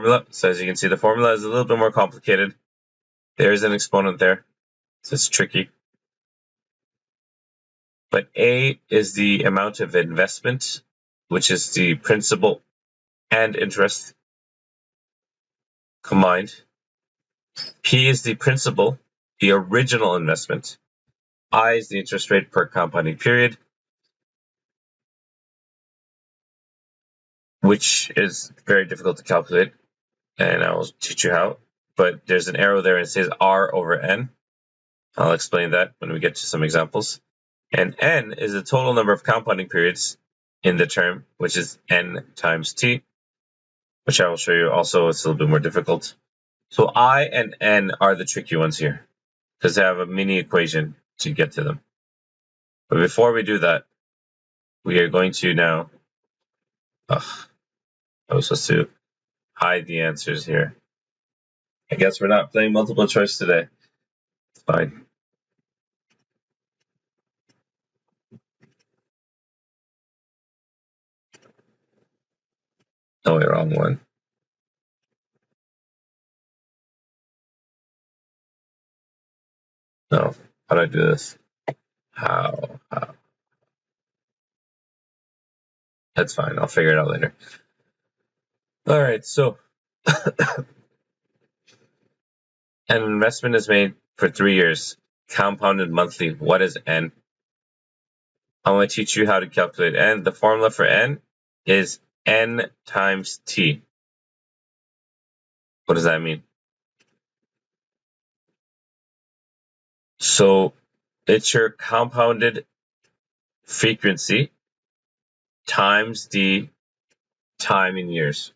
formula. So as you can see, the formula is a little bit more complicated. There's an exponent there, so it's tricky. But A is the amount of investment, which is the principal and interest combined. P is the principal, the original investment. I is the interest rate per compounding period, which is very difficult to calculate, and I will teach you how. But there's an arrow there and it says R over N. I'll explain that when we get to some examples. And N is the total number of compounding periods in the term, which is N times T, which I will show you also. It's a little bit more difficult. So I and N are the tricky ones here, because they have a mini equation to get to them. But before we do that, we are going to now, I was supposed to hide the answers here. I guess we're not playing multiple choice today. It's fine. Oh, wait, wrong one. No, how do I do this? How? That's fine. I'll figure it out later. All right, so an investment is made for 3 years, compounded monthly. What is N? I'm going to teach you how to calculate N. The formula for N is N times T. What does that mean? So it's your compounded frequency times the time in years.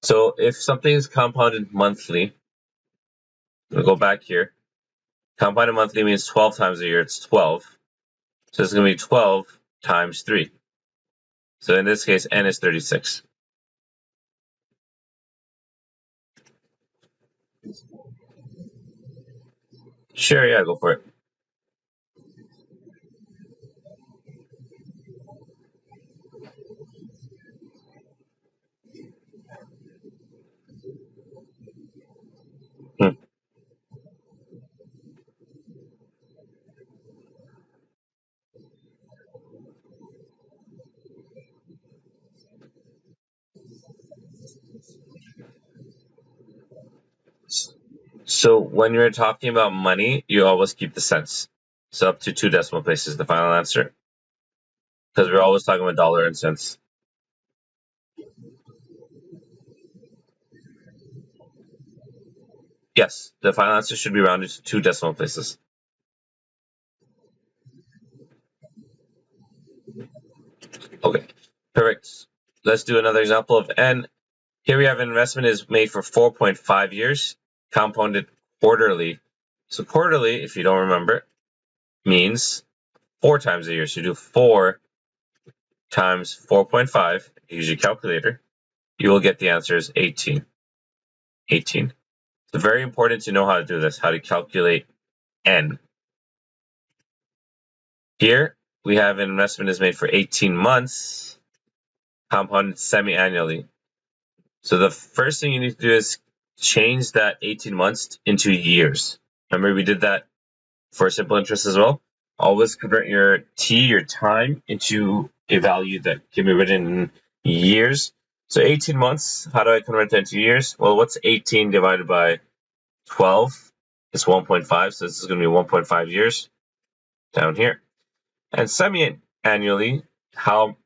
So if something is compounded monthly, we'll go back here. Compounded monthly means 12 times a year. It's 12. So it's going to be 12 times 3. So in this case, N is 36. Sure, yeah, go for it. So when you're talking about money, you always keep the cents. So up to 2 decimal places, the final answer. Because we're always talking about dollar and cents. Yes, the final answer should be rounded to 2 decimal places. Okay, perfect. Let's do another example of N. Here we have an investment is made for 4.5 years, compounded quarterly. So quarterly, if you don't remember, means 4 times a year. So you do 4 times 4.5, use your calculator, you will get the answer is 18. 18. It's very important to know how to do this, how to calculate N. Here, we have an investment is made for 18 months, compounded semi-annually. So the first thing you need to do is change that 18 months into years. Remember we did that for simple interest as well? Always convert your T, your time, into a value that can be written in years. So 18 months, how do I convert that into years? Well, what's 18 divided by 12? It's 1.5, so this is going to be 1.5 years down here. And semi-annually,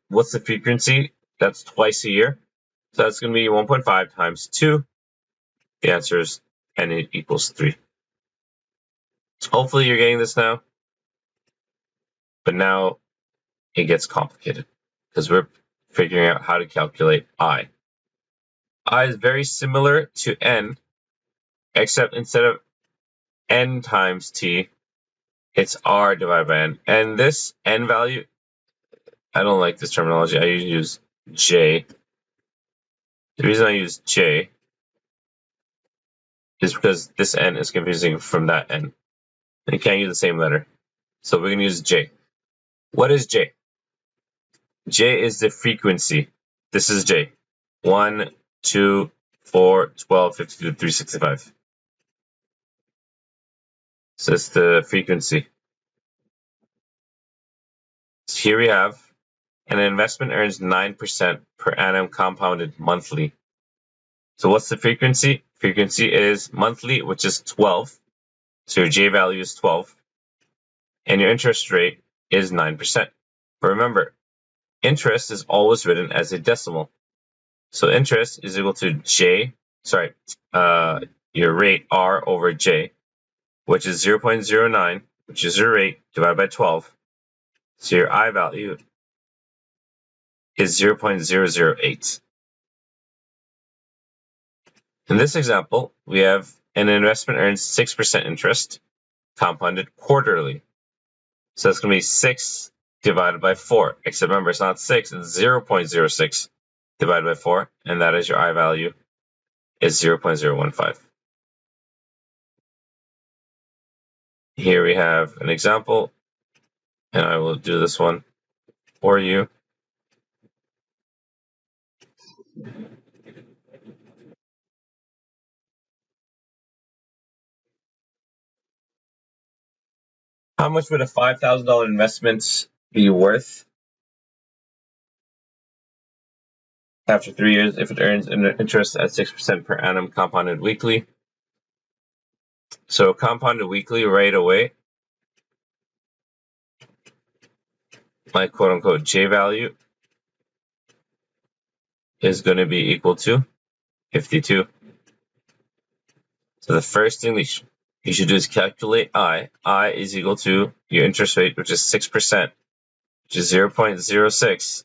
what's the frequency? That's twice a year. So that's going to be 1.5 times 2. The answer is N equals 3. Hopefully you're getting this now. But now it gets complicated because we're figuring out how to calculate I. I is very similar to N, except instead of N times T, it's R divided by N. And this N value, I don't like this terminology. I usually use J. The reason I use J is because this N is confusing from that N. You can't use the same letter. So we're going to use J. What is J? J is the frequency. This is J. 1, 2, 4, 12, 52, 365. So it's the frequency. So here we have an investment earns 9% per annum compounded monthly. So what's the frequency? Frequency is monthly, which is 12. So your J value is 12. And your interest rate is 9%. But remember, interest is always written as a decimal. So interest is equal to your rate R over J, which is 0.09, which is your rate, divided by 12. So your I value is 0.008. In this example, we have an investment earns 6% interest, compounded quarterly. So that's going to be 6 divided by 4. Except remember, it's not 6, it's 0.06 divided by 4, and that is your I value is 0.015. Here we have an example, and I will do this one for you. How much would a $5,000 investment be worth after 3 years if it earns an interest at 6% per annum compounded weekly? So compounded weekly right away, my quote-unquote J value is going to be equal to 52. So the first thing you should do is calculate I. I is equal to your interest rate, which is 6%, which is 0.06,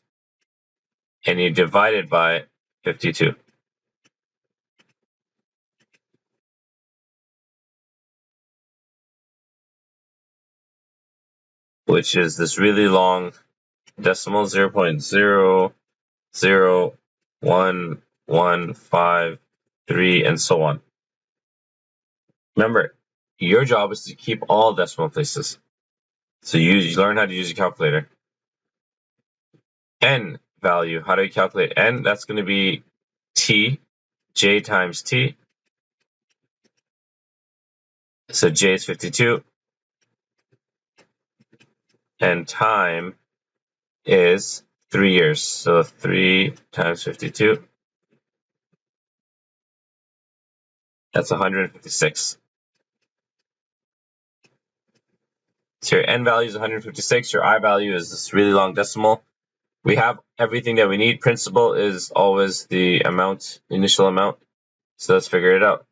and you divide it by 52. Which is this really long decimal, 0.001153, and so on. Remember, your job is to keep all decimal places. So you learn how to use your calculator. N value, how do you calculate N? That's going to be T, J times T. So J is 52. And time is 3 years. So 3 times 52. That's 156. So your N value is 156. Your I value is this really long decimal. We have everything that we need. Principal is always the amount, initial amount. So let's figure it out.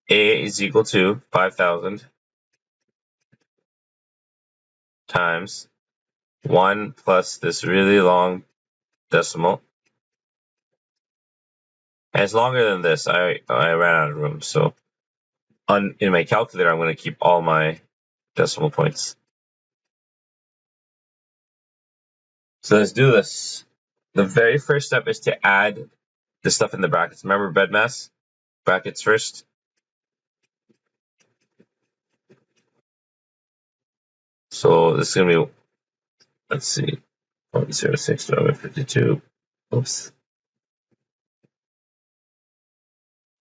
A is equal to 5,000 times 1 plus this really long decimal. And it's longer than this. I ran out of room. So in my calculator, I'm going to keep all my decimal points. So let's do this. The very first step is to add the stuff in the brackets. Remember BEDMAS? Brackets first. So this is going to be, let's see, 0.06 divided by 52. Oops.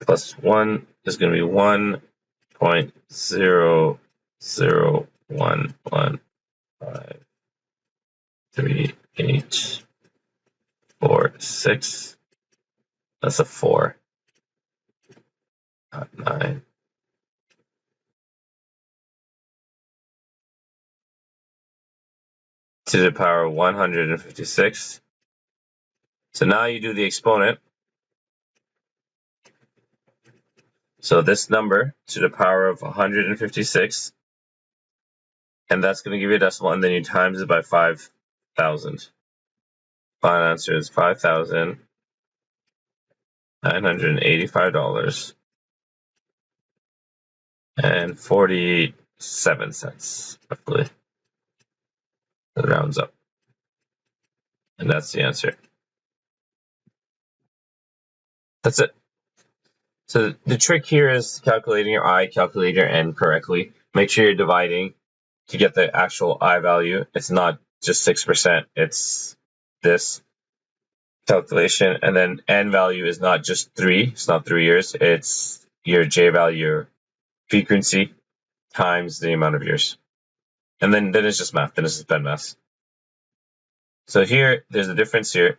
Plus 1 is going to be 1.001153846. That's a 4, not 9. To the power of 156. So now you do the exponent. So this number to the power of 156, and that's going to give you a decimal, and then you times it by 5,000. Final answer is $5,985.47, roughly. It rounds up. And that's the answer. That's it. So the trick here is calculating your I, calculate your N correctly. Make sure you're dividing to get the actual I value. It's not just 6%, it's this. calculation, and then n value is not just 3, it's not 3 years, it's your j value, your frequency, times the amount of years. And then it's just math, then it's just BEDMAS. So here, there's a difference here.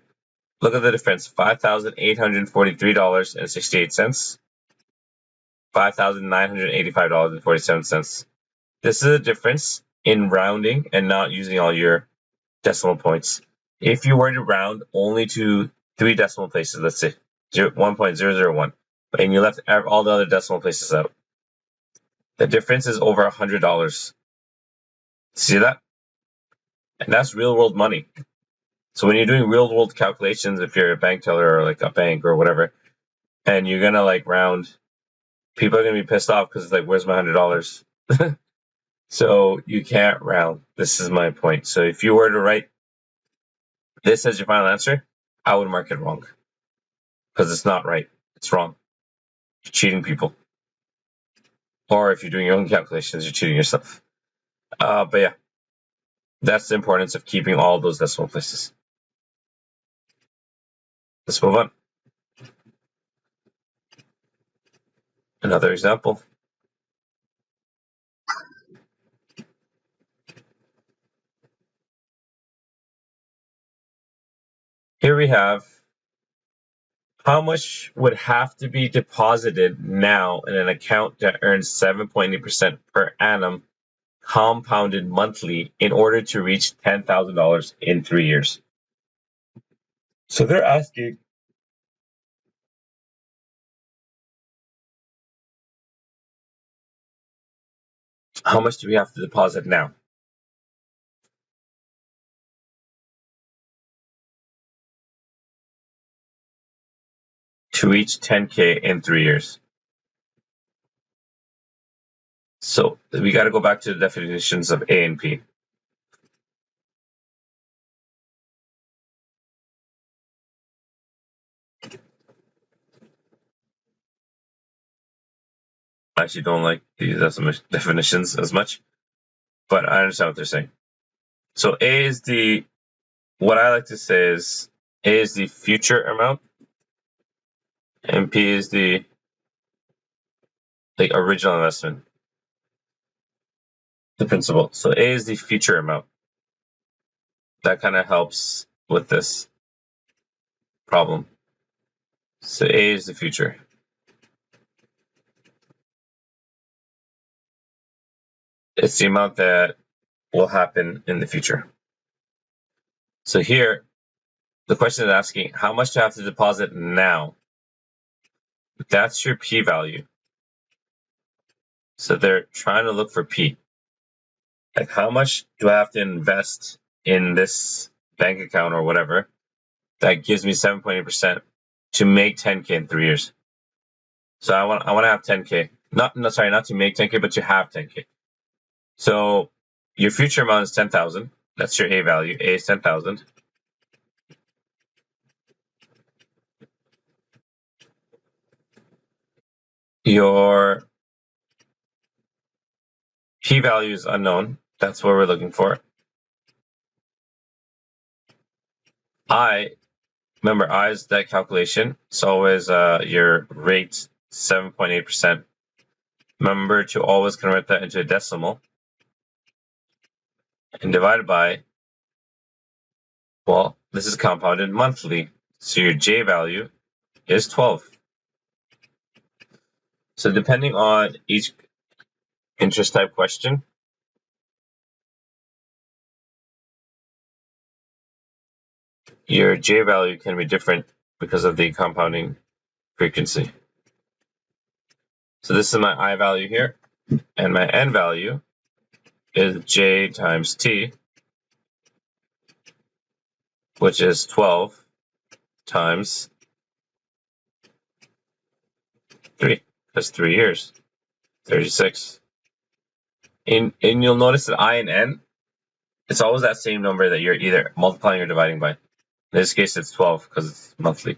Look at the difference, $5,843.68, $5,985.47. This is a difference in rounding and not using all your decimal points. If you were to round only to 3 decimal places, let's say 1.001, and you left all the other decimal places out, the difference is over $100. See that? And that's real world money. So when you're doing real world calculations, if you're a bank teller or like a bank or whatever, and you're gonna like round, people are gonna be pissed off because it's like, where's my $100? So you can't round. This is my point. So if you were to write this as your final answer, I would mark it wrong because it's not right. It's wrong. You're cheating people. Or if you're doing your own calculations, you're cheating yourself. But yeah, that's the importance of keeping all those decimal places. Let's move on. Another example. Here we have how much would have to be deposited now in an account that earns 7.8% per annum compounded monthly in order to reach $10,000 in 3 years. So they're asking how much do we have to deposit now? To reach 10K in 3 years. So we got to go back to the definitions of A and P. I actually don't like these definitions as much, but I understand what they're saying. So A is what I like to say is A is the future amount, and P is the original investment, the principal. So A is the future amount. That kind of helps with this problem. So A is the future. It's the amount that will happen in the future. So here, the question is asking, how much do I have to deposit now? That's your P value. So they're trying to look for P. Like, how much do I have to invest in this bank account or whatever that gives me 7.8% to make 10K in 3 years? So I want to have 10K. Not to make 10K, but to have 10K. So your future amount is 10,000. That's your A value. A is 10,000. Your P value is unknown. That's what we're looking for. Remember, I is that calculation. It's always your rate, 7.8%. Remember to always convert that into a decimal and divide by, well, this is compounded monthly. So your J value is 12. So depending on each interest type question, your J value can be different because of the compounding frequency. So this is my I value here, and my N value is J times T, which is 12 times 3. That's 3 years, 36. And you'll notice that I and N, it's always that same number that you're either multiplying or dividing by. In this case, it's 12 because it's monthly.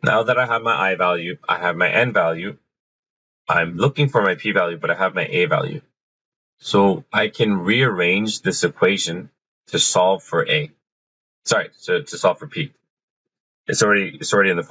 Now that I have my I value, I have my N value, I'm looking for my P value, but I have my A value. So I can rearrange this equation to solve for A. Sorry, to solve for P. It's already in the